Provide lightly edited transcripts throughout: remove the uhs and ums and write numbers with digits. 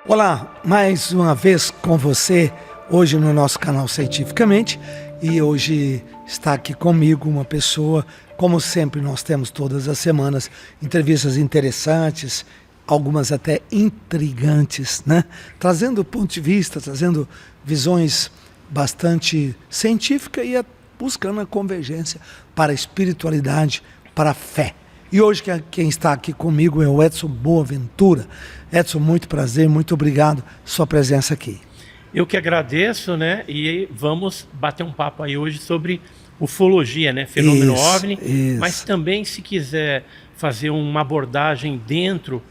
Olá, mais uma vez com você, hoje no nosso canal Cientificamente, e hoje está aqui comigo uma pessoa, como sempre nós temos todas as semanas, entrevistas interessantes, algumas até intrigantes, né? Trazendo ponto de vista, trazendo visões bastante científicas e buscando a convergência para a espiritualidade, para a fé. E hoje quem está aqui comigo é o Edson Boaventura. Edson, muito prazer, muito obrigado pela sua presença aqui. Eu que agradeço, né? E vamos bater um papo aí hoje sobre ufologia, né? Fenômeno OVNI. Mas também, se quiser fazer uma abordagem dentro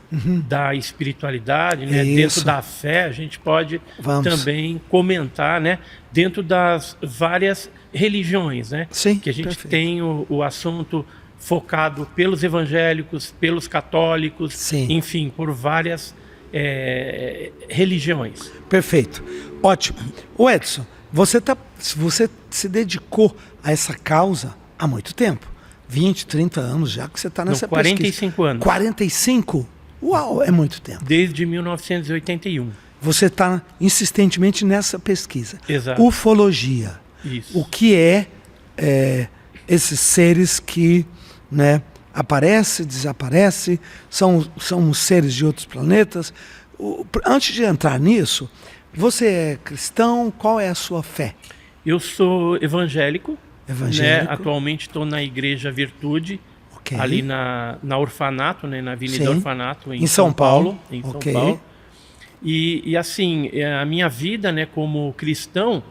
da espiritualidade, né? Dentro da fé, a gente pode também comentar, né? Dentro das várias religiões, né? Sim, que a gente tem o assunto focado pelos evangélicos, pelos católicos, sim, enfim, por várias religiões. Perfeito, ótimo. O Edson, você se dedicou a essa causa há muito tempo, 20, 30 anos já que você está nessa 45 pesquisa. anos. 45? Uau, é muito tempo. Desde 1981. Você está insistentemente nessa pesquisa. Exato. Ufologia. Isso. O que esses seres que, né, aparece, desaparece, são seres de outros planetas. Antes de entrar nisso, você é cristão? Qual é a sua fé? Eu sou evangélico. Evangélico. Né? Atualmente estou na Igreja Virtude, ali na Orfanato, né? Na Avenida Orfanato, em São Paulo. Em São Paulo. E assim, a minha vida, né, como cristão,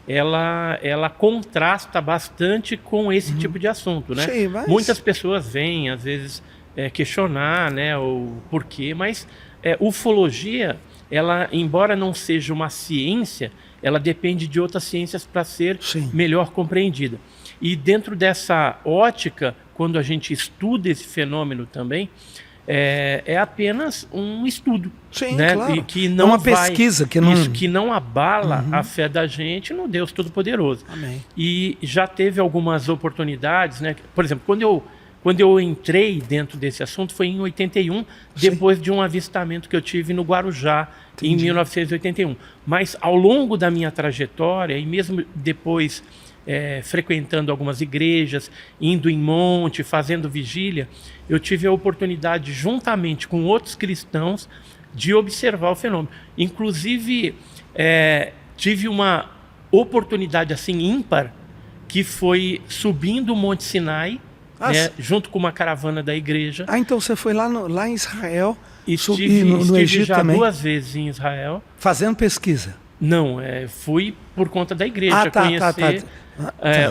ela contrasta bastante com esse tipo de assunto, né? Sim, mas... Muitas pessoas vêm, às vezes, questionar, né, o porquê, mas ufologia, ela, embora não seja uma ciência, ela depende de outras ciências para ser melhor compreendida. E dentro dessa ótica, quando a gente estuda esse fenômeno também, é apenas um estudo. Sim, né? claro. E que não é uma pesquisa que não... Isso, que não abala a fé da gente no Deus Todo-Poderoso. Amém. E já teve algumas oportunidades, né? Por exemplo, quando eu entrei dentro desse assunto foi em 81, depois de um avistamento que eu tive no Guarujá, em 1981. Mas ao longo da minha trajetória, e mesmo depois frequentando algumas igrejas, indo em monte, fazendo vigília, eu tive a oportunidade, juntamente com outros cristãos, de observar o fenômeno. Inclusive, tive uma oportunidade assim ímpar, que foi subindo o Monte Sinai, junto com uma caravana da igreja. Então você foi lá em Israel, estive no Egito já também? 2 vezes em Israel. Fazendo pesquisa? Não, fui por conta da igreja, conhecer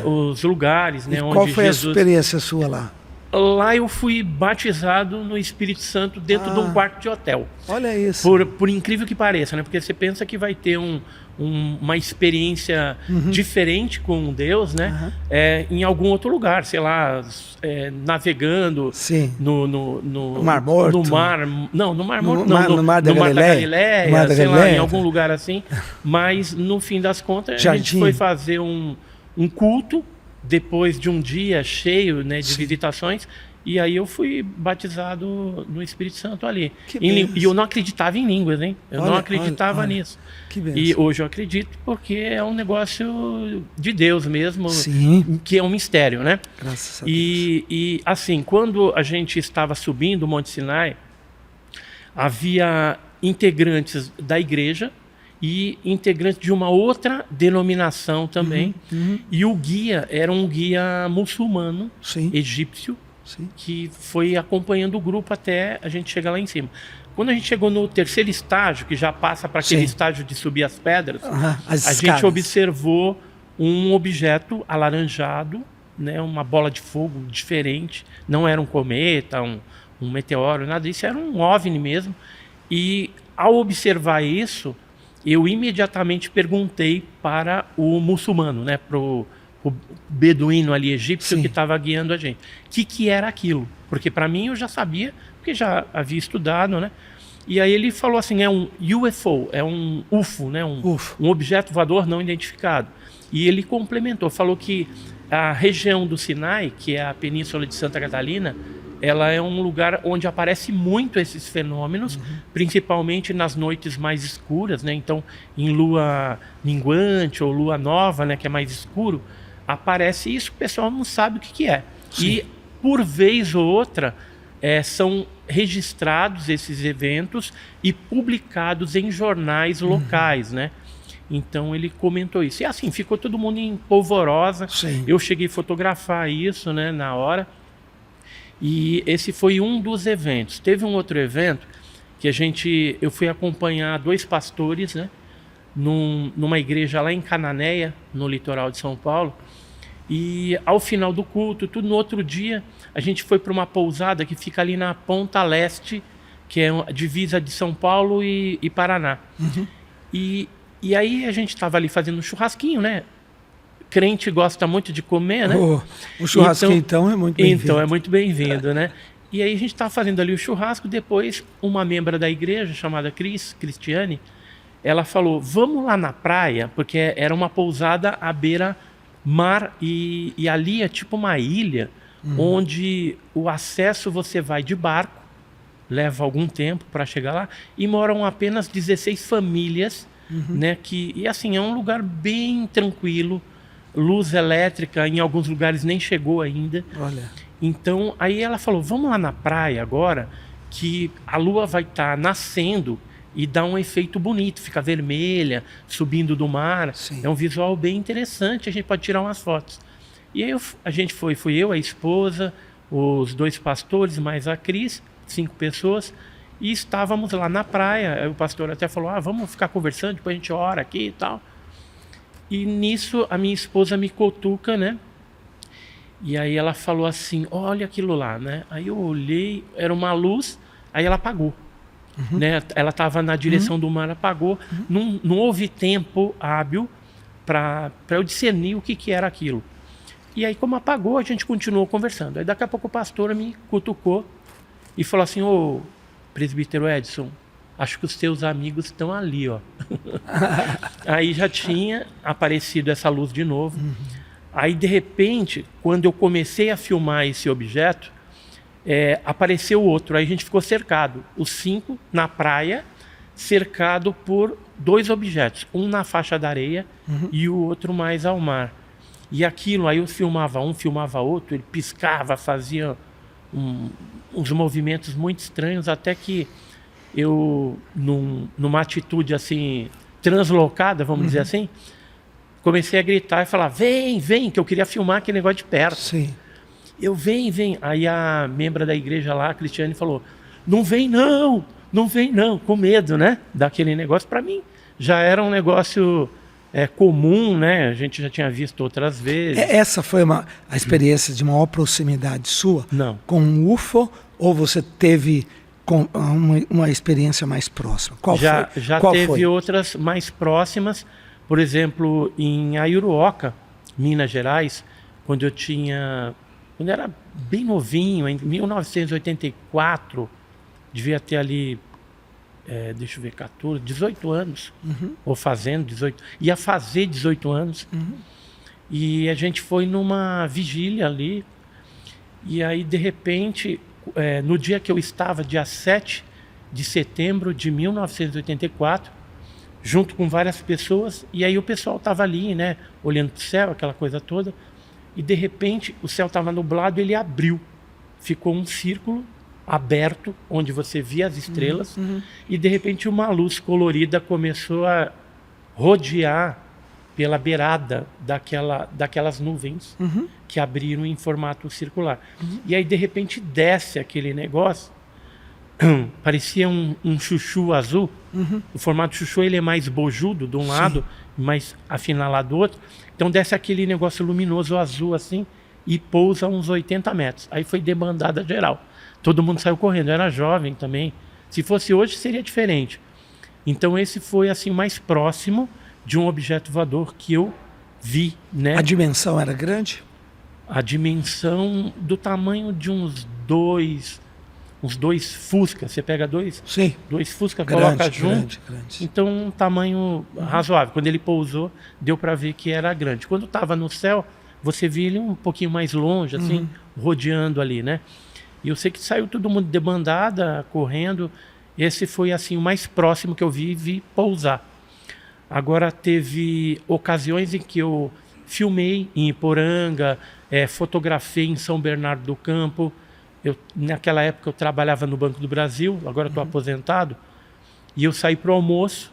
os lugares, né, onde qual foi Jesus... a experiência sua lá? Lá eu fui batizado no Espírito Santo dentro de um quarto de hotel. Olha isso. Por incrível que pareça, né? Porque você pensa que vai ter uma experiência diferente com Deus, né? Em algum outro lugar, sei lá, navegando no Mar Morto. No Mar Morto, no Mar da Galileia, sei lá, em algum lugar assim. Mas no fim das contas a gente foi fazer um culto depois de um dia cheio, né, de visitações, e aí eu fui batizado no Espírito Santo ali. E eu não acreditava em línguas, hein? Eu não acreditava nisso. E hoje eu acredito porque é um negócio de Deus mesmo, que é um mistério, né? Graças a Deus. E assim, quando a gente estava subindo o Monte Sinai, havia integrantes da igreja e integrante de uma outra denominação também. E o guia era um guia muçulmano, egípcio, que foi acompanhando o grupo até a gente chegar lá em cima. Quando a gente chegou no terceiro estágio, que já passa para aquele estágio de subir as pedras, a gente observou um objeto alaranjado, né, uma bola de fogo diferente. Não era um cometa, um meteoro, nada disso, era um OVNI mesmo. E ao observar isso, eu imediatamente perguntei para o muçulmano, né, para o beduíno ali egípcio que estava guiando a gente, o que era aquilo? Porque para mim eu já sabia, porque já havia estudado, né? E aí ele falou assim, é um UFO, é um UFO, né, um objeto voador não identificado. E ele complementou, falou que a região do Sinai, que é a península de Santa Catarina, ela é um lugar onde aparece muito esses fenômenos, principalmente nas noites mais escuras, né? Então, em lua minguante ou lua nova, né, que é mais escuro, aparece isso, o pessoal não sabe o que é. Sim. E, por vez ou outra, são registrados esses eventos e publicados em jornais locais, né? Então ele comentou isso. E assim, ficou todo mundo em polvorosa. Sim. Eu cheguei a fotografar isso, né, na hora. E esse foi um dos eventos. Teve um outro evento que eu fui acompanhar 2 pastores, né, numa igreja lá em Cananéia, no litoral de São Paulo. E ao final do culto, tudo no outro dia, a gente foi para uma pousada que fica ali na Ponta Leste, que é a divisa de São Paulo e Paraná. E aí a gente estava ali fazendo um churrasquinho, né? Crente gosta muito de comer, né? O churrasquinho então é muito bem-vindo. Então é muito bem-vindo, né? E aí a gente estava fazendo ali o churrasco, depois uma membra da igreja chamada Cristiane, ela falou, vamos lá na praia, porque era uma pousada à beira-mar e ali é tipo uma ilha, onde o acesso você vai de barco, leva algum tempo para chegar lá, e moram apenas 16 famílias, né? E assim, é um lugar bem tranquilo, luz elétrica em alguns lugares nem chegou ainda. Olha. Então aí ela falou, vamos lá na praia agora, que a lua vai estar nascendo e dá um efeito bonito, fica vermelha, subindo do mar. Sim. É um visual bem interessante, a gente pode tirar umas fotos. E aí a gente fui eu, a esposa, os 2 pastores, mais a Cris, 5 pessoas, e estávamos lá na praia. Aí o pastor até falou, vamos ficar conversando, depois a gente ora aqui e tal. E nisso a minha esposa me cutuca, né? E aí ela falou assim, olha aquilo lá, né? Aí eu olhei, era uma luz, aí ela apagou. Né? Ela estava na direção do mar, apagou. Não houve tempo hábil para eu discernir o que era aquilo. E aí, como apagou, a gente continuou conversando. Aí daqui a pouco o pastor me cutucou e falou assim, ô presbítero Edson, acho que os teus amigos estão ali, ó. Aí já tinha aparecido essa luz de novo. Aí, de repente, quando eu comecei a filmar esse objeto, apareceu outro. Aí a gente ficou cercado. Os 5 na praia, cercado por 2 objetos. Um na faixa da areia e o outro mais ao mar. E aquilo, aí eu filmava um, filmava outro, ele piscava, fazia uns movimentos muito estranhos, até que eu, numa atitude assim, translocada, vamos dizer assim, comecei a gritar e falar, vem, que eu queria filmar aquele negócio de perto. Sim. Eu, vem. Aí a membra da igreja lá, a Cristiane, falou, não vem não, com medo, né, daquele negócio. Para mim, já era um negócio comum, né, a gente já tinha visto outras vezes. Essa foi a experiência de maior proximidade sua? Não. Com um UFO, ou você teve uma experiência mais próxima? Qual foi? Já teve outras mais próximas, por exemplo, em Ayuruoca, Minas Gerais, quando eu era bem novinho, em 1984, devia ter ali, 18 anos, ou fazendo 18, ia fazer 18 anos, e a gente foi numa vigília ali, e aí de repente, no dia que eu estava, dia 7 de setembro de 1984, junto com várias pessoas, e aí o pessoal estava ali, né, olhando para o céu, aquela coisa toda, e de repente o céu estava nublado, ele abriu, ficou um círculo aberto, onde você via as estrelas, e de repente uma luz colorida começou a rodear pela beirada daquelas nuvens que abriram em formato circular. E aí de repente desce aquele negócio, parecia um chuchu azul. O formato chuchu, ele é mais bojudo de um lado, mais afinalado do outro. Então desce aquele negócio luminoso azul assim e pousa uns 80 metros. Aí foi debandada geral. Todo mundo saiu correndo, eu era jovem também. Se fosse hoje seria diferente. Então esse foi assim mais próximo de um objeto voador que eu vi, né? A dimensão era grande? A dimensão do tamanho de uns dois Fusca. Você pega dois Fusca, coloca junto. Grande. Então um tamanho razoável. Quando ele pousou, deu para ver que era grande. Quando estava no céu, você via ele um pouquinho mais longe, assim, rodeando ali, né? E eu sei que saiu todo mundo debandada, correndo. Esse foi assim o mais próximo que eu vi pousar. Agora teve ocasiões em que eu filmei em Iporanga, fotografei em São Bernardo do Campo. Naquela época eu trabalhava no Banco do Brasil, agora estou aposentado, e eu saí para o almoço.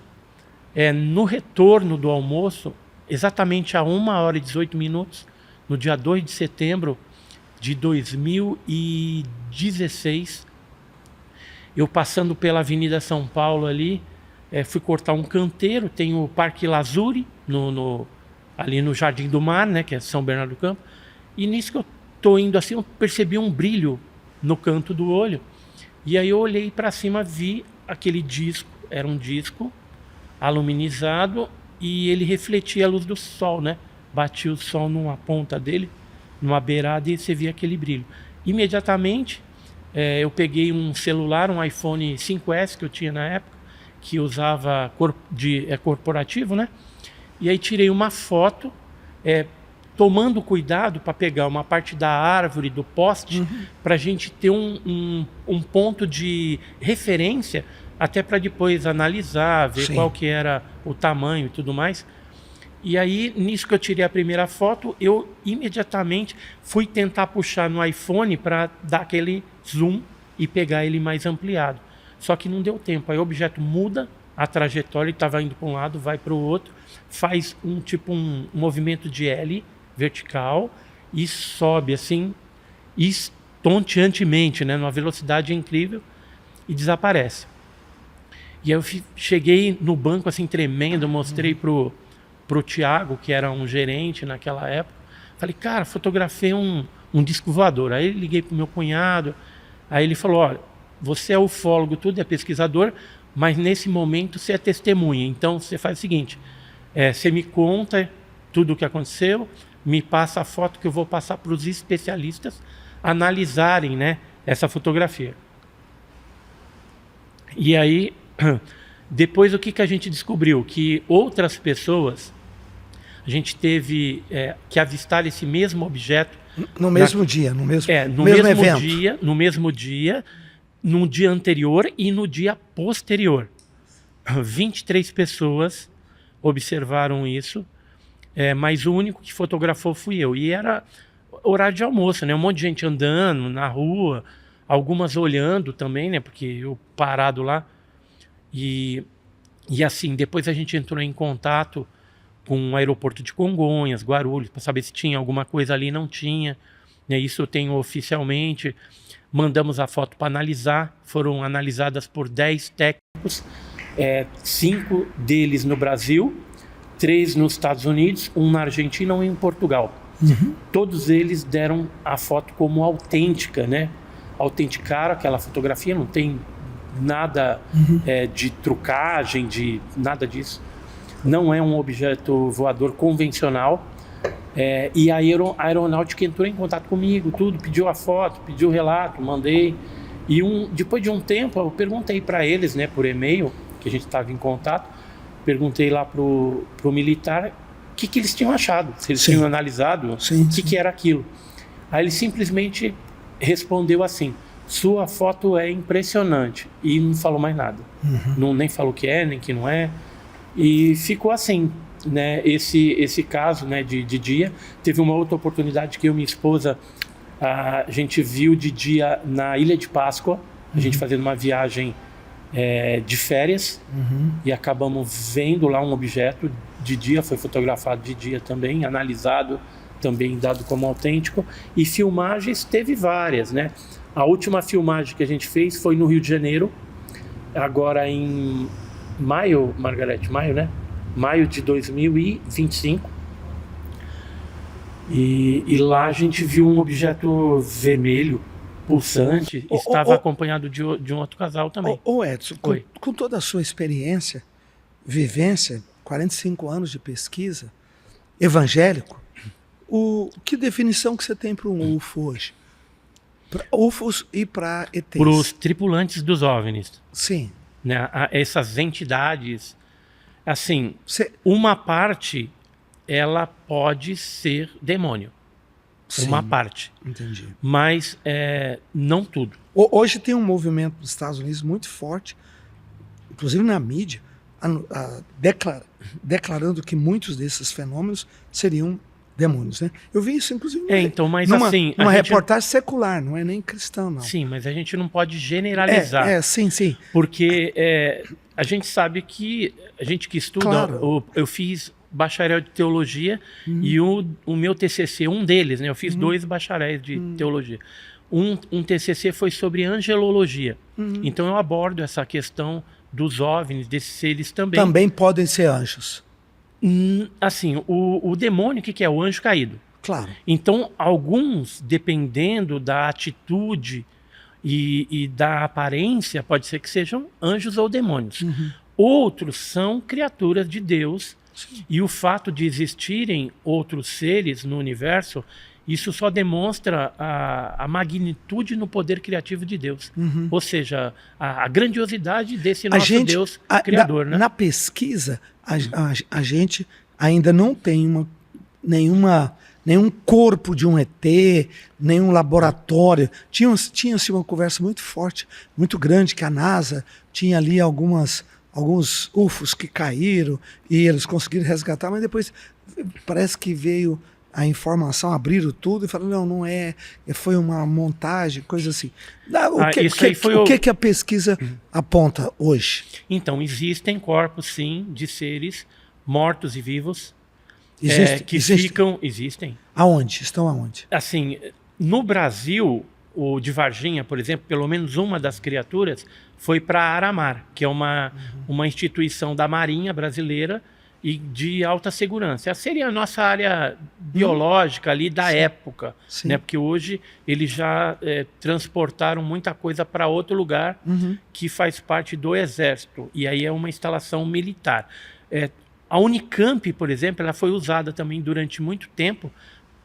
No retorno do almoço, exatamente a 1h18, no dia 2 de setembro de 2016, eu passando pela Avenida São Paulo ali, fui cortar um canteiro, tem o Parque Lazuri, ali no Jardim do Mar, né, que é São Bernardo do Campo, e nisso que eu estou indo assim, eu percebi um brilho no canto do olho, e aí eu olhei para cima, vi aquele disco, era um disco aluminizado, e ele refletia a luz do sol, né? Batia o sol numa ponta dele, numa beirada, e você via aquele brilho. Imediatamente, eu peguei um celular, um iPhone 5S que eu tinha na época, que usava corporativo, né? E aí tirei uma foto, tomando cuidado para pegar uma parte da árvore, do poste, para a gente ter um ponto de referência, até para depois analisar, ver qual que era o tamanho e tudo mais. E aí, nisso que eu tirei a primeira foto, eu imediatamente fui tentar puxar no iPhone para dar aquele zoom e pegar ele mais ampliado. Só que não deu tempo. Aí o objeto muda a trajetória, ele estava indo para um lado, vai para o outro, faz um movimento de L vertical e sobe assim, estonteantemente, né, numa velocidade incrível, e desaparece. E aí eu cheguei no banco assim tremendo, mostrei pro Tiago, que era um gerente naquela época. Falei, cara, fotografei um disco voador. Aí liguei pro meu cunhado, aí ele falou, olha, você é ufólogo, tudo, é pesquisador, mas nesse momento você é testemunha. Então você faz o seguinte, você me conta tudo o que aconteceu, me passa a foto que eu vou passar para os especialistas analisarem, né, essa fotografia. E aí, depois o que a gente descobriu? Que outras pessoas, a gente teve que avistar esse mesmo objeto. No mesmo dia, no mesmo evento. No mesmo dia, no dia anterior e no dia posterior. 23 pessoas observaram isso, mas o único que fotografou fui eu. E era horário de almoço, né? Um monte de gente andando na rua, algumas olhando também, né? Porque eu parado lá. E assim, depois a gente entrou em contato com o aeroporto de Congonhas, Guarulhos, para saber se tinha alguma coisa ali. Não tinha, né? Isso eu tenho oficialmente. Mandamos a foto para analisar, foram analisadas por 10 técnicos, 5 deles no Brasil, 3 nos Estados Unidos, 1 na Argentina e 1 em Portugal. Todos eles deram a foto como autêntica, né? Autenticaram aquela fotografia, não tem nada de trucagem, de nada disso. Não é um objeto voador convencional. E a aeronáutica entrou em contato comigo, tudo, pediu a foto, pediu o relato, mandei. E depois de um tempo eu perguntei para eles, né, por e-mail, que a gente estava em contato, perguntei lá pro militar o que eles tinham achado, se eles tinham analisado o que era aquilo. Aí ele simplesmente respondeu assim, sua foto é impressionante, e não falou mais nada. Nem falou que é, nem que não é, e ficou assim, né? Esse caso, né, de dia. Teve uma outra oportunidade que eu e minha esposa, a gente viu de dia na Ilha de Páscoa, a gente fazendo uma viagem de férias, e acabamos vendo lá um objeto de dia, foi fotografado de dia também, analisado também, dado como autêntico, e filmagens teve várias, né? A última filmagem que a gente fez foi no Rio de Janeiro, agora em maio, Margarete, maio, né? Maio de 2025. E lá a gente viu um objeto vermelho, pulsante, estava acompanhado de um outro casal também. Edson, com toda a sua experiência, vivência, 45 anos de pesquisa, evangélico, que definição que você tem para um UFO hoje? Para UFOs e para ETs? Para os tripulantes dos OVNIs. Sim. Né, essas entidades, assim, uma parte, ela pode ser demônio. uma parte. Entendi. Mas não tudo. Hoje tem um movimento nos Estados Unidos muito forte, inclusive na mídia, declarando que muitos desses fenômenos seriam demônios, né? Eu vi isso, inclusive, então, mas numa assim, reportagem secular, não é nem cristã, não. Sim, mas a gente não pode generalizar. Sim. Porque a gente sabe que a gente que estuda, Claro. eu fiz bacharel de teologia e o meu TCC, um deles, né? Eu fiz 2 bacharéis de teologia. Um TCC foi sobre angelologia. Então eu abordo essa questão dos OVNIs, desses seres também. Também podem ser anjos. Assim, o demônio, o que é? O anjo caído. Claro. Então, alguns, dependendo da atitude e da aparência, pode ser que sejam anjos ou demônios. Outros são criaturas de Deus. Sim. E o fato de existirem outros seres no universo, isso só demonstra a magnitude no poder criativo de Deus. Ou seja, a grandiosidade desse nosso Deus criador. Né? Na pesquisa, a gente ainda não tem nenhum corpo de um ET, nenhum laboratório. Tinha-se uma conversa muito forte, muito grande, que a NASA tinha ali alguns UFOs que caíram e eles conseguiram resgatar, mas depois parece que veio a informação, abriram tudo e falaram, não é, foi uma montagem, coisa assim. O que a pesquisa aponta hoje? Então, existem corpos, sim, de seres mortos e vivos Existem. Aonde? Estão aonde? Assim, no Brasil, o de Varginha, por exemplo, pelo menos uma das criaturas foi para Aramar, que é uma instituição da Marinha brasileira e de alta segurança. Essa seria a nossa área biológica ali da época, né? Porque hoje eles já transportaram muita coisa para outro lugar que faz parte do Exército, e aí é uma instalação militar. A Unicamp, por exemplo, ela foi usada também durante muito tempo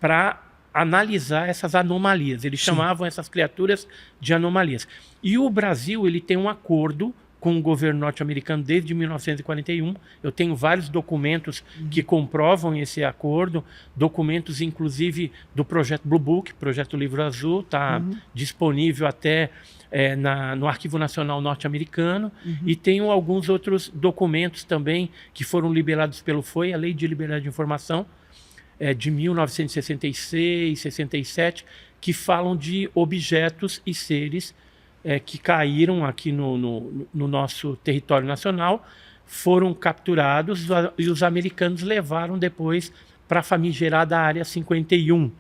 para analisar essas anomalias. Eles chamavam essas criaturas de anomalias. E o Brasil, ele tem um acordo com o governo norte-americano desde 1941. Eu tenho vários documentos que comprovam esse acordo, documentos inclusive do projeto Blue Book, projeto Livro Azul, está disponível até no Arquivo Nacional Norte-Americano, e tenho alguns outros documentos também que foram liberados pelo FOI, a Lei de Liberdade de Informação, de 1966, 67, que falam de objetos e seres que caíram aqui no nosso território nacional, foram capturados e os americanos levaram depois para a famigerada Área 51,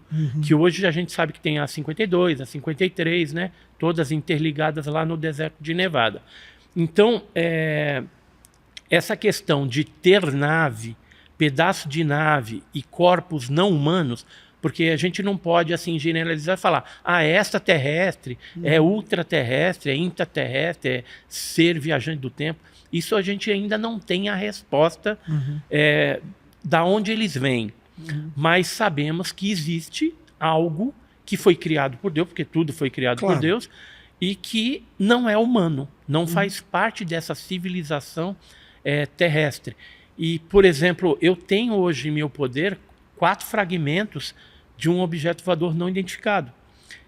que hoje a gente sabe que tem a 52, a 53, né? Todas interligadas lá no deserto de Nevada. Então, essa questão de ter nave, pedaço de nave e corpos não humanos, porque a gente não pode assim generalizar e falar, é extraterrestre, é ultraterrestre, é intraterrestre, é ser viajante do tempo. Isso a gente ainda não tem a resposta da onde eles vêm. Mas sabemos que existe algo que foi criado por Deus, porque tudo foi criado por Deus, e que não é humano, não faz parte dessa civilização terrestre. E, por exemplo, eu tenho hoje em meu poder 4 fragmentos de um objeto voador não identificado,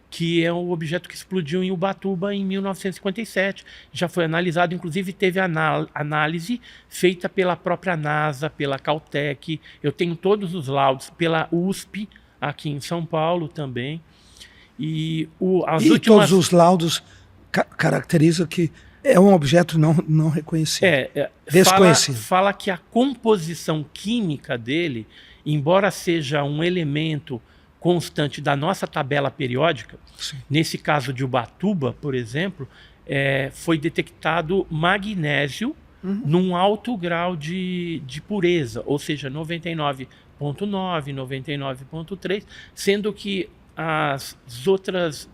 que é um objeto que explodiu em Ubatuba em 1957. Já foi analisado, inclusive teve análise feita pela própria NASA, pela Caltech. Eu tenho todos os laudos, pela USP, aqui em São Paulo também. E todos os laudos caracterizam que é um objeto não reconhecido, desconhecido. Fala que a composição química dele, embora seja um elemento constante da nossa tabela periódica, nesse caso de Ubatuba, por exemplo, foi detectado magnésio num alto grau de pureza, ou seja, 99,9, 99,3, sendo que as outras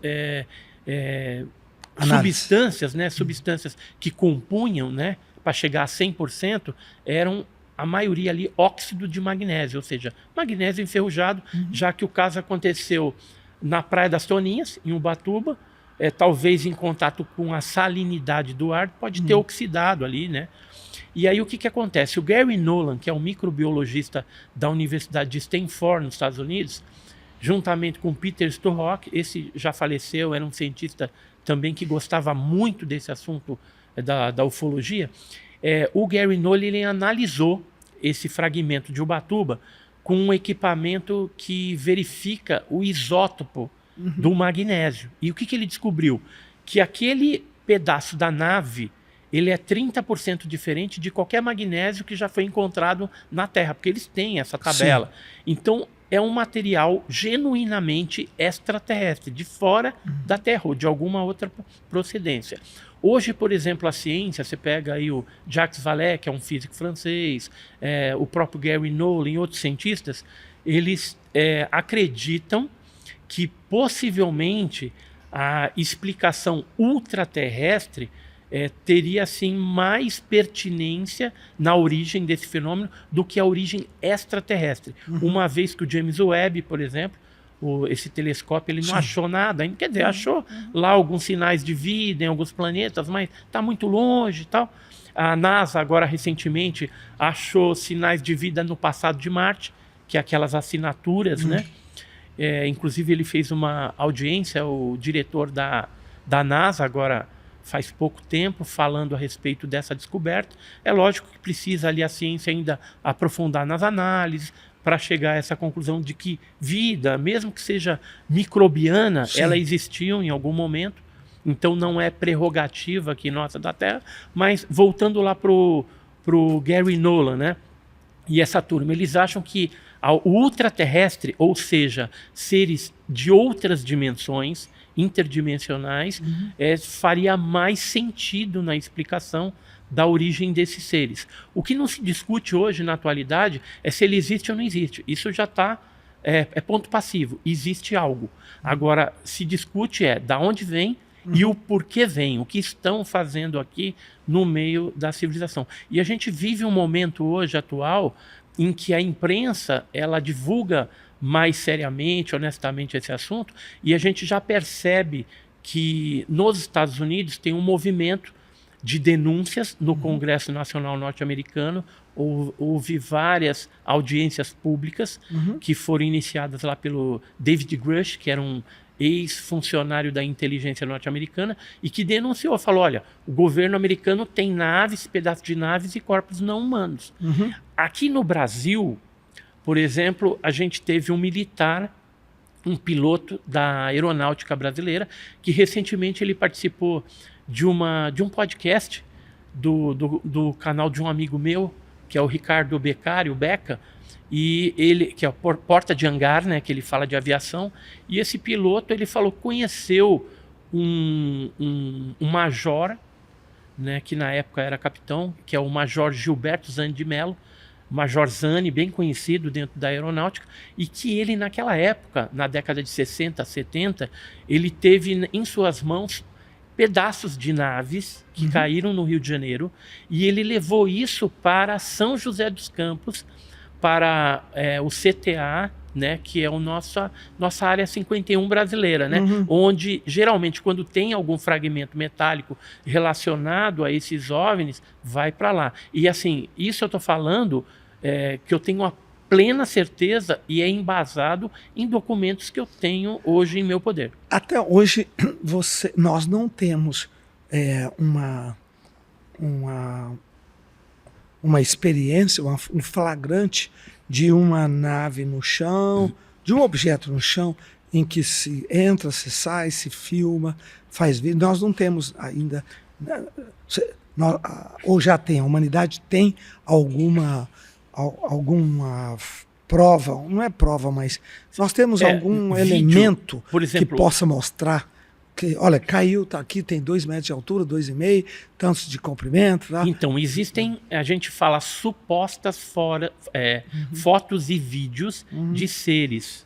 substâncias, né, substâncias que compunham, né, para chegar a 100%, eram a maioria ali óxido de magnésio, ou seja, magnésio enferrujado, já que o caso aconteceu na Praia das Toninhas, em Ubatuba, talvez em contato com a salinidade do ar, pode ter oxidado ali, né? E aí o que acontece? O Gary Nolan, que é um microbiologista da Universidade de Stanford, nos Estados Unidos, juntamente com Peter Sturrock. Esse já faleceu, era um cientista também que gostava muito desse assunto da ufologia. O Gary Nolan, ele analisou esse fragmento de Ubatuba com um equipamento que verifica o isótopo do magnésio. E o que ele descobriu? Que aquele pedaço da nave, ele é 30% diferente de qualquer magnésio que já foi encontrado na Terra, porque eles têm essa tabela. Sim. Então, é um material genuinamente extraterrestre, de fora da Terra, ou de alguma outra procedência. Hoje, por exemplo, a ciência, você pega aí o Jacques Vallée, que é um físico francês, o próprio Gary Nolan e outros cientistas, eles acreditam que possivelmente a explicação ultraterrestre teria assim mais pertinência na origem desse fenômeno do que a origem extraterrestre. Uma vez que o James Webb, por exemplo, esse telescópio, ele não achou nada, quer dizer, achou lá alguns sinais de vida em alguns planetas, mas está muito longe e tal. A NASA agora recentemente achou sinais de vida no passado de Marte, que é aquelas assinaturas, né? Inclusive ele fez uma audiência, o diretor da NASA agora faz pouco tempo, falando a respeito dessa descoberta. É lógico que precisa ali a ciência ainda aprofundar nas análises para chegar a essa conclusão de que vida, mesmo que seja microbiana, ela existiu em algum momento. Então não é prerrogativa aqui nossa da Terra. Mas voltando lá pro Gary Nolan, né? E essa turma, eles acham que o ultraterrestre, ou seja, seres de outras dimensões, interdimensionais, faria mais sentido na explicação da origem desses seres. O que não se discute hoje, na atualidade, é se ele existe ou não existe. Isso já está... É ponto passivo. Existe algo. Agora, se discute da onde vem e o porquê vem, o que estão fazendo aqui no meio da civilização. E a gente vive um momento hoje, atual, em que a imprensa, ela divulga mais seriamente, honestamente, esse assunto, e a gente já percebe que nos Estados Unidos tem um movimento de denúncias no Congresso Nacional Norte-Americano. Houve várias audiências públicas que foram iniciadas lá pelo David Grush, que era um ex-funcionário da inteligência norte-americana, e que denunciou, falou, olha, o governo americano tem naves, pedaços de naves e corpos não humanos. Aqui no Brasil, por exemplo, a gente teve um militar, um piloto da aeronáutica brasileira, que recentemente ele participou de um podcast do canal de um amigo meu, que é o Ricardo Beccari, o Beca, e ele, que é o Porta de Hangar, né, que ele fala de aviação, e esse piloto, ele falou, conheceu um major, né, que na época era capitão, que é o Major Gilberto Zani de Mello, Major Zani, bem conhecido dentro da aeronáutica, e que ele naquela época, na década de 60, 70, ele teve em suas mãos pedaços de naves que caíram no Rio de Janeiro, e ele levou isso para São José dos Campos, para o CTA, né, que é a nossa área 51 brasileira, né, onde geralmente quando tem algum fragmento metálico relacionado a esses OVNIs, vai para lá. E assim, isso eu estou falando que eu tenho a plena certeza e é embasado em documentos que eu tenho hoje em meu poder. Até hoje nós não temos uma experiência, um flagrante de uma nave no chão, de um objeto no chão, em que se entra, se sai, se filma, faz vídeo. Nós não temos ainda, ou já tem, a humanidade tem alguma prova, não é prova, mas nós temos algum elemento, por exemplo, que possa mostrar que, olha, caiu, tá aqui, tem 2 metros de altura, 2,5, tantos de comprimento. Tá? Então, existem, a gente fala, supostas fotos e vídeos de seres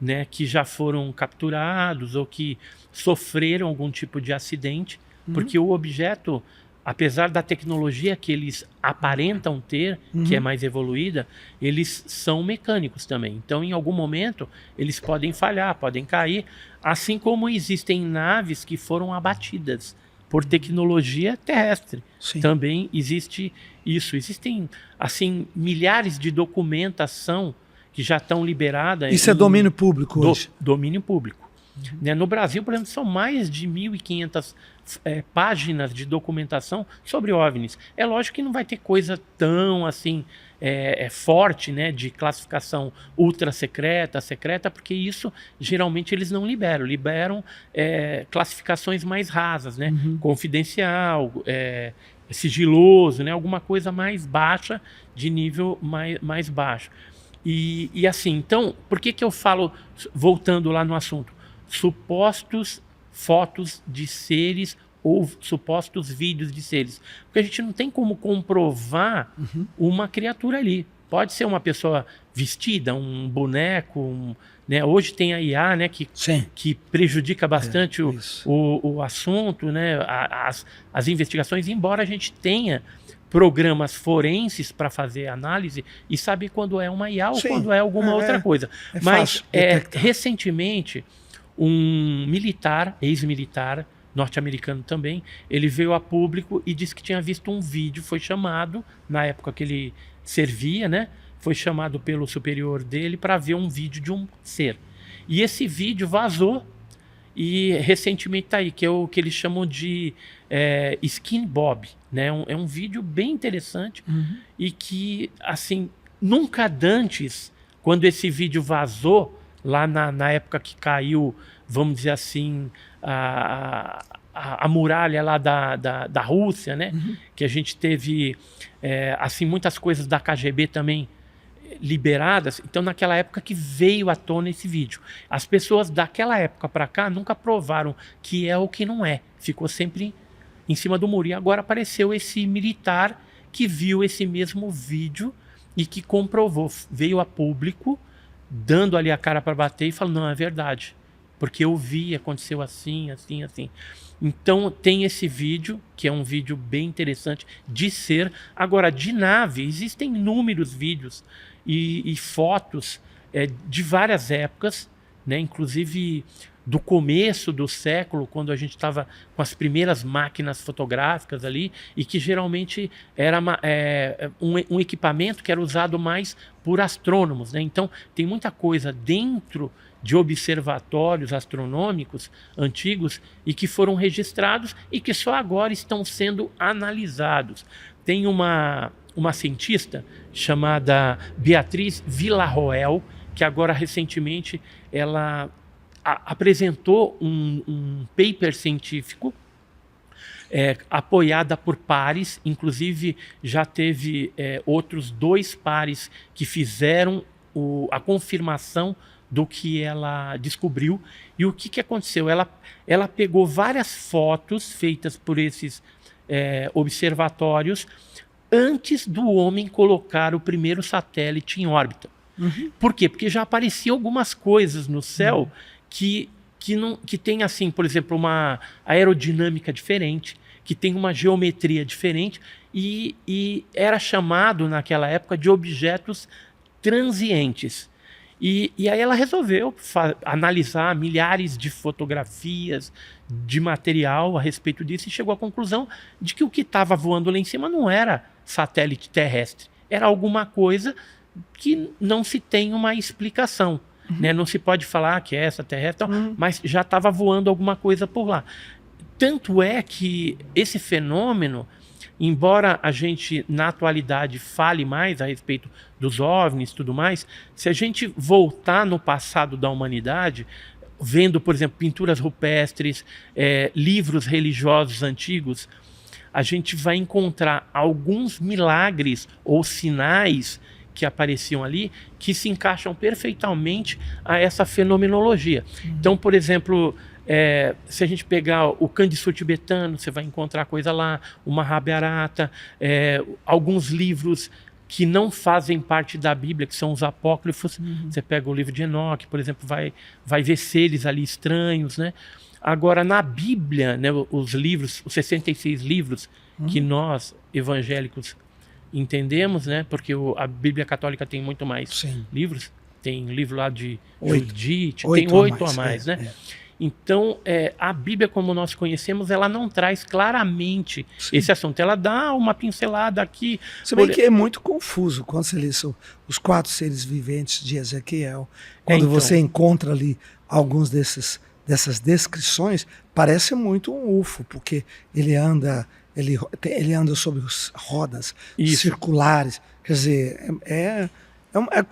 né, que já foram capturados ou que sofreram algum tipo de acidente, porque o objeto, apesar da tecnologia que eles aparentam ter, que é mais evoluída, eles são mecânicos também. Então, em algum momento, eles podem falhar, podem cair, assim como existem naves que foram abatidas por tecnologia terrestre. Sim. Também existe isso. Existem, assim, milhares de documentação que já estão liberadas. Isso é domínio público hoje? Domínio público. Né? No Brasil, por exemplo, são mais de 1.500 páginas de documentação sobre OVNIs. É lógico que não vai ter coisa tão assim forte, né, de classificação ultra secreta, secreta, porque isso geralmente eles não liberam. Liberam classificações mais rasas, né? Confidencial, sigiloso, né? Alguma coisa mais baixa, de nível mais baixo. E assim, então, por que eu falo, voltando lá no assunto, supostos fotos de seres ou supostos vídeos de seres? Porque a gente não tem como comprovar uma criatura ali. Pode ser uma pessoa vestida, um boneco, né? Hoje tem a IA, né, que prejudica bastante o assunto, né, as investigações, embora a gente tenha programas forenses para fazer análise e saber quando é uma IA ou quando é alguma outra coisa. Mas recentemente, um militar, ex-militar, norte-americano também, ele veio a público e disse que tinha visto um vídeo, foi chamado, na época que ele servia, né? Foi chamado pelo superior dele para ver um vídeo de um ser. E esse vídeo vazou e recentemente está aí, que é o que eles chamam de Skin Bob, né? É um vídeo bem interessante e que, assim, nunca antes, quando esse vídeo vazou, lá na época que caiu, vamos dizer assim, a muralha lá da Rússia, né? Que a gente teve assim, muitas coisas da KGB também liberadas. Então, naquela época que veio à tona esse vídeo. As pessoas daquela época para cá nunca provaram que é ou que não é. Ficou sempre em cima do muro. E agora apareceu esse militar que viu esse mesmo vídeo e que comprovou, veio a público, dando ali a cara para bater e falando, não, é verdade. Porque eu vi, aconteceu assim, assim, assim. Então tem esse vídeo, que é um vídeo bem interessante de ser. Agora, de nave, existem inúmeros vídeos e fotos de várias épocas, né? Inclusive do começo do século, quando a gente estava com as primeiras máquinas fotográficas ali, e que geralmente era um equipamento que era usado mais por astrônomos, né? Então tem muita coisa dentro de observatórios astronômicos antigos e que foram registrados e que só agora estão sendo analisados. Tem uma cientista chamada Beatriz Villarroel, que agora recentemente ela apresentou um paper científico apoiada por pares, inclusive já teve outros 2 pares que fizeram a confirmação do que ela descobriu. E o que aconteceu? Ela pegou várias fotos feitas por esses observatórios antes do homem colocar o primeiro satélite em órbita. Por quê? Porque já apareciam algumas coisas no céu que tem, assim, por exemplo, uma aerodinâmica diferente, que tem uma geometria diferente, e era chamado naquela época de objetos transientes. E aí ela resolveu analisar milhares de fotografias, de material a respeito disso, e chegou à conclusão de que o que estava voando lá em cima não era satélite terrestre, era alguma coisa que não se tem uma explicação. Né? Não se pode falar que é extraterrestre, mas já estava voando alguma coisa por lá. Tanto é que esse fenômeno, embora a gente na atualidade fale mais a respeito dos OVNIs e tudo mais, se a gente voltar no passado da humanidade, vendo, por exemplo, pinturas rupestres, livros religiosos antigos, a gente vai encontrar alguns milagres ou sinais que apareciam ali, que se encaixam perfeitamente a essa fenomenologia. Então, por exemplo, se a gente pegar o Candiçu tibetano, você vai encontrar coisa lá, o Mahabharata, alguns livros que não fazem parte da Bíblia, que são os apócrifos. Você pega o livro de Enoque, por exemplo, vai ver seres ali estranhos, né? Agora, na Bíblia, né, os livros, os 66 livros que nós, evangélicos, entendemos, né? Porque a Bíblia católica tem muito mais livros. Tem livro lá de Judite, tem 8 a mais, né? Então, a Bíblia, como nós conhecemos, ela não traz claramente esse assunto. Ela dá uma pincelada aqui. Se bem que é muito confuso quando você lê os 4 seres viventes de Ezequiel. Quando você encontra ali alguns dessas descrições, parece muito um UFO, porque ele anda sobre rodas circulares. Quer dizer, é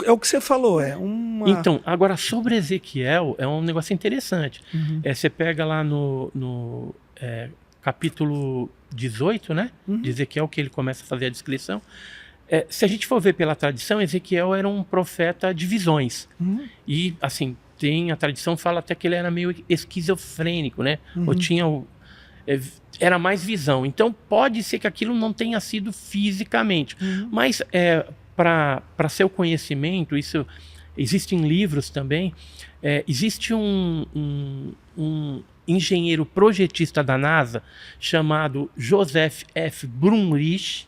o que você falou, Então, agora sobre Ezequiel, é um negócio interessante. Você pega lá no capítulo 18, né? De Ezequiel, que ele começa a fazer a descrição. Se a gente for ver pela tradição, Ezequiel era um profeta de visões. E, assim, a tradição fala até que ele era meio esquizofrênico, né? Ou tinha era mais visão. Então, pode ser que aquilo não tenha sido fisicamente. Mas, para seu conhecimento, isso existem livros também. Existe um engenheiro projetista da NASA chamado Joseph F. Brumrich.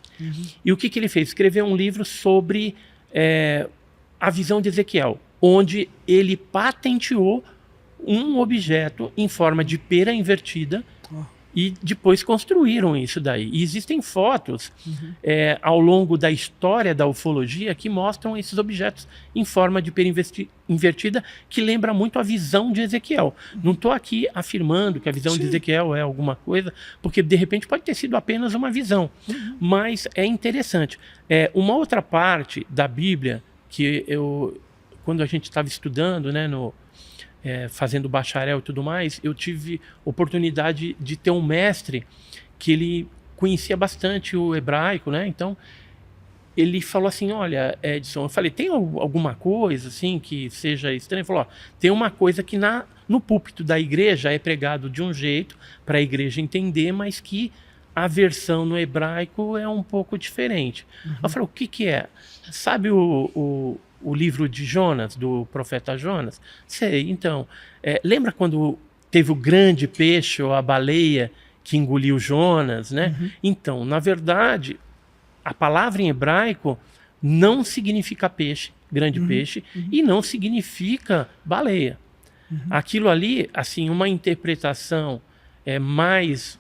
E o que ele fez? Escreveu um livro sobre a visão de Ezequiel, onde ele patenteou um objeto em forma de pera invertida e depois construíram isso daí. E existem fotos ao longo da história da ufologia que mostram esses objetos em forma de pera invertida, que lembra muito a visão de Ezequiel. Não estou aqui afirmando que a visão de Ezequiel é alguma coisa, porque de repente pode ter sido apenas uma visão. Mas é interessante. Uma outra parte da Bíblia que quando a gente estava estudando, né, fazendo bacharel e tudo mais, eu tive oportunidade de ter um mestre que ele conhecia bastante o hebraico, né? Então, ele falou assim, olha, Edson, eu falei, tem alguma coisa assim que seja estranha? Ele falou, ó, tem uma coisa que no púlpito da igreja é pregado de um jeito para a igreja entender, mas que a versão no hebraico é um pouco diferente. Eu falei, o que é? Sabe o livro de Jonas, do profeta Jonas? Sei, então, lembra quando teve o grande peixe ou a baleia que engoliu Jonas, né? Então, na verdade, a palavra em hebraico não significa peixe, grande peixe, e não significa baleia. Aquilo ali, assim, uma interpretação mais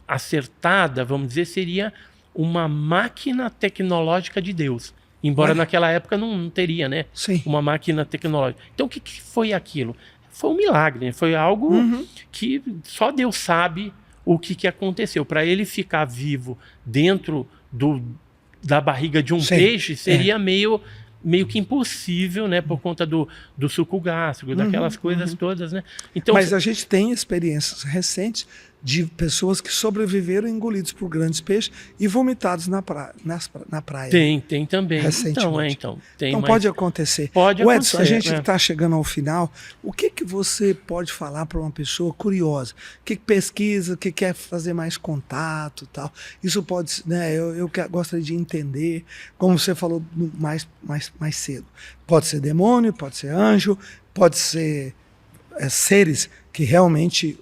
acertada, vamos dizer, seria uma máquina tecnológica de Deus. Embora naquela época não teria, né? Uma máquina tecnológica. Então, o que foi aquilo? Foi um milagre, né? Foi algo que só Deus sabe o que aconteceu. Para ele ficar vivo dentro da barriga de um peixe, seria meio que impossível, né? Por conta do suco gástrico, daquelas coisas todas, né? Então, mas a gente tem experiências recentes de pessoas que sobreviveram engolidos por grandes peixes e vomitados na praia. Tem também. Então, pode acontecer. Pode Edson, acontecer, a gente está chegando ao final. O que você pode falar para uma pessoa curiosa? Que pesquisa, que quer fazer mais contato e tal? Isso pode, né? Eu gostaria de entender, como você falou mais cedo. Pode ser demônio, pode ser anjo, pode ser seres que realmente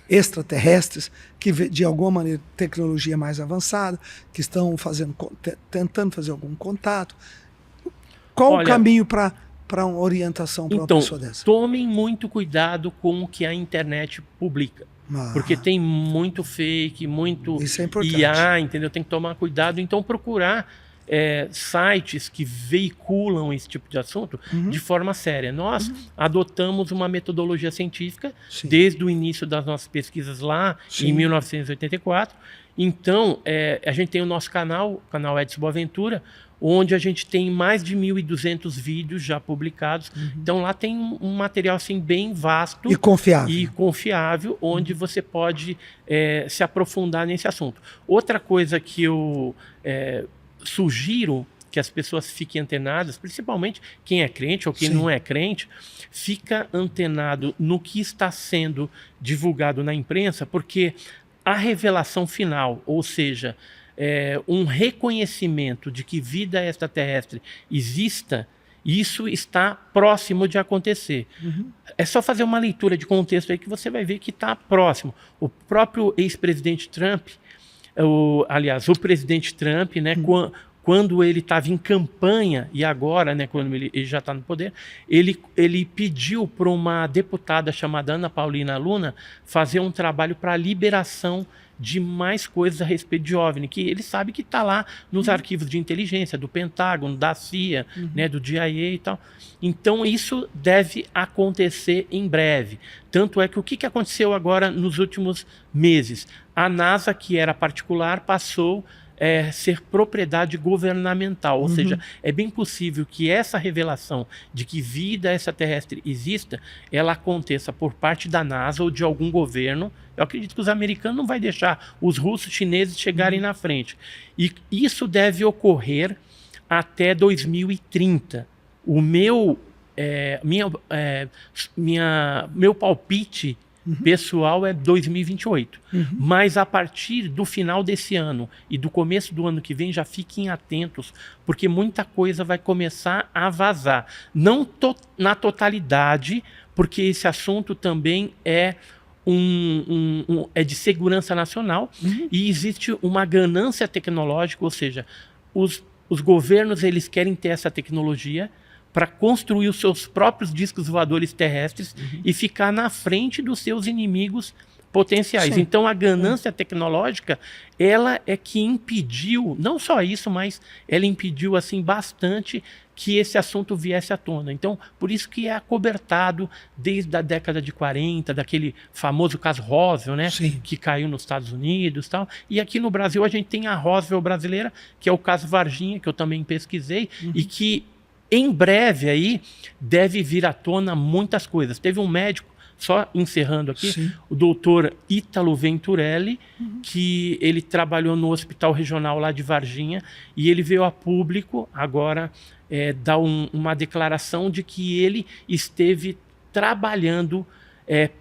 extraterrestres, que de alguma maneira tecnologia mais avançada, que estão tentando fazer algum contato. Qual o caminho para uma orientação para uma pessoa dessa? Tomem muito cuidado com o que a internet publica. Porque tem muito fake, muito IA, entendeu? Tem que tomar cuidado. Então, procurar sites que veiculam esse tipo de assunto de forma séria. Nós adotamos uma metodologia científica desde o início das nossas pesquisas lá em 1984. Então, a gente tem o nosso canal Edson Boaventura, onde a gente tem mais de 1.200 vídeos já publicados. Então, lá tem um material assim, bem vasto e confiável, onde você pode se aprofundar nesse assunto. Outra coisa que eu sugiro que as pessoas fiquem antenadas, principalmente quem é crente ou quem não é crente, fica antenado no que está sendo divulgado na imprensa, porque a revelação final, ou seja, um reconhecimento de que vida extraterrestre exista, isso está próximo de acontecer. É só fazer uma leitura de contexto aí que você vai ver que está próximo. O próprio ex-presidente Trump, o presidente Trump, né, quando ele estava em campanha, e agora, né, quando ele já está no poder, ele pediu para uma deputada chamada Ana Paulina Luna fazer um trabalho para a liberação de mais coisas a respeito de OVNI, que ele sabe que está lá nos arquivos de inteligência, do Pentágono, da CIA, né, do DIA e tal. Então isso deve acontecer em breve. Tanto é que o que aconteceu agora nos últimos meses? A NASA, que era particular, passou ser propriedade governamental, ou seja, é bem possível que essa revelação de que vida extraterrestre exista, ela aconteça por parte da NASA ou de algum governo. Eu acredito que os americanos não vão deixar os russos, chineses chegarem na frente. E isso deve ocorrer até 2030. O meu palpite pessoal é 2028. Mas a partir do final desse ano e do começo do ano que vem, já fiquem atentos, porque muita coisa vai começar a vazar. Não na totalidade, porque esse assunto também é é de segurança nacional e existe uma ganância tecnológica, ou seja, os governos eles querem ter essa tecnologia para construir os seus próprios discos voadores terrestres e ficar na frente dos seus inimigos potenciais. Sim. Então a ganância tecnológica, ela é que impediu, não só isso, mas ela impediu assim bastante que esse assunto viesse à tona. Então, por isso que é acobertado desde a década de 40, daquele famoso caso Roswell, né? Sim. Que caiu nos Estados Unidos e tal. E aqui no Brasil a gente tem a Roswell brasileira, que é o caso Varginha, que eu também pesquisei, e que em breve aí deve vir à tona muitas coisas. Teve um médico, só encerrando aqui, sim, o doutor Ítalo Venturelli, que ele trabalhou no Hospital Regional lá de Varginha, e ele veio a público agora dar uma declaração de que ele esteve trabalhando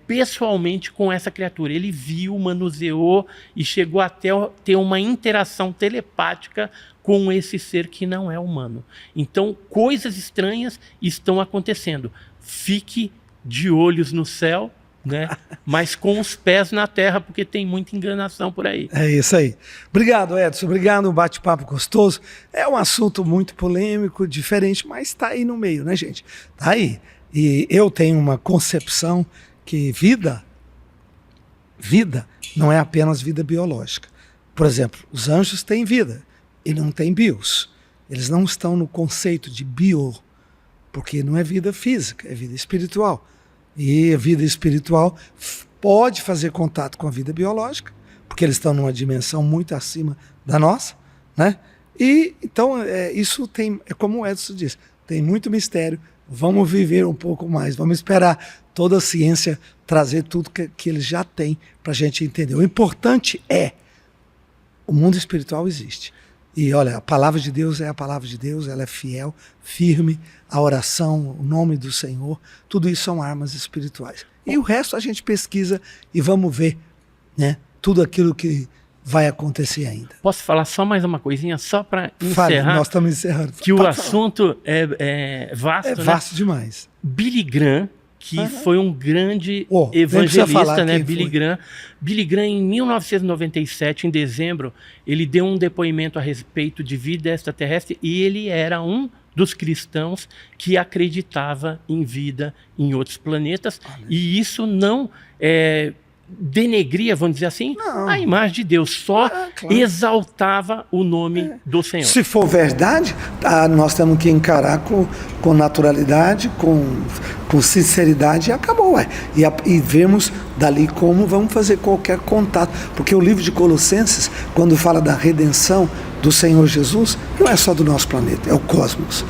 pessoalmente com essa criatura. Ele viu, manuseou e chegou até ter uma interação telepática com esse ser que não é humano. Então, coisas estranhas estão acontecendo. Fique de olhos no céu, né? Mas com os pés na terra, porque tem muita enganação por aí. É isso aí. Obrigado, Edson. Obrigado, um bate-papo gostoso. É um assunto muito polêmico, diferente, mas está aí no meio, né, gente? Está aí. E eu tenho uma concepção que vida não é apenas vida biológica. Por exemplo, os anjos têm vida e não têm bios. Eles não estão no conceito de bio, porque não é vida física, é vida espiritual. E a vida espiritual pode fazer contato com a vida biológica, porque eles estão numa dimensão muito acima da nossa, né? E então isso é como o Edson disse, tem muito mistério. Vamos viver um pouco mais, vamos esperar toda a ciência trazer tudo que eles já têm para a gente entender. O importante o mundo espiritual existe. E olha, a palavra de Deus é a palavra de Deus, ela é fiel, firme, a oração, o nome do Senhor, tudo isso são armas espirituais. E o resto a gente pesquisa e vamos ver, né, tudo aquilo que vai acontecer ainda. Posso falar só mais uma coisinha, só para encerrar? Fale, nós estamos encerrando. Que o assunto é vasto, né? Vasto demais. Billy Graham, que foi um grande evangelista, né? Billy Graham. Billy Graham, em 1997, em dezembro, ele deu um depoimento a respeito de vida extraterrestre e ele era um dos cristãos que acreditava em vida em outros planetas. Amém. E isso não denegria, vamos dizer assim, a imagem de Deus, só exaltava o nome do Senhor. Se for verdade, nós temos que encarar com naturalidade, com sinceridade e acabou. E vemos dali como vamos fazer qualquer contato, porque o livro de Colossenses, quando fala da redenção do Senhor Jesus, não é só do nosso planeta, é o cosmos.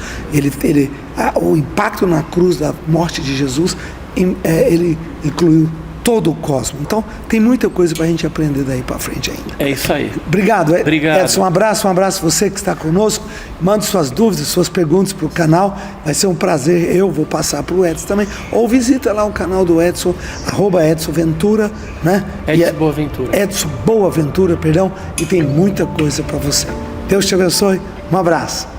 O impacto na cruz da morte de Jesus, ele incluiu todo o cosmos. Então, tem muita coisa para a gente aprender daí para frente ainda. É isso aí. Obrigado, Edson. Um abraço você que está conosco. Mande suas dúvidas, suas perguntas para o canal. Vai ser um prazer. Eu vou passar para o Edson também. Ou visita lá o canal do Edson, @EdsonVentura, né? Edson Boaventura. Edson Boaventura, perdão. E tem muita coisa para você. Deus te abençoe. Um abraço.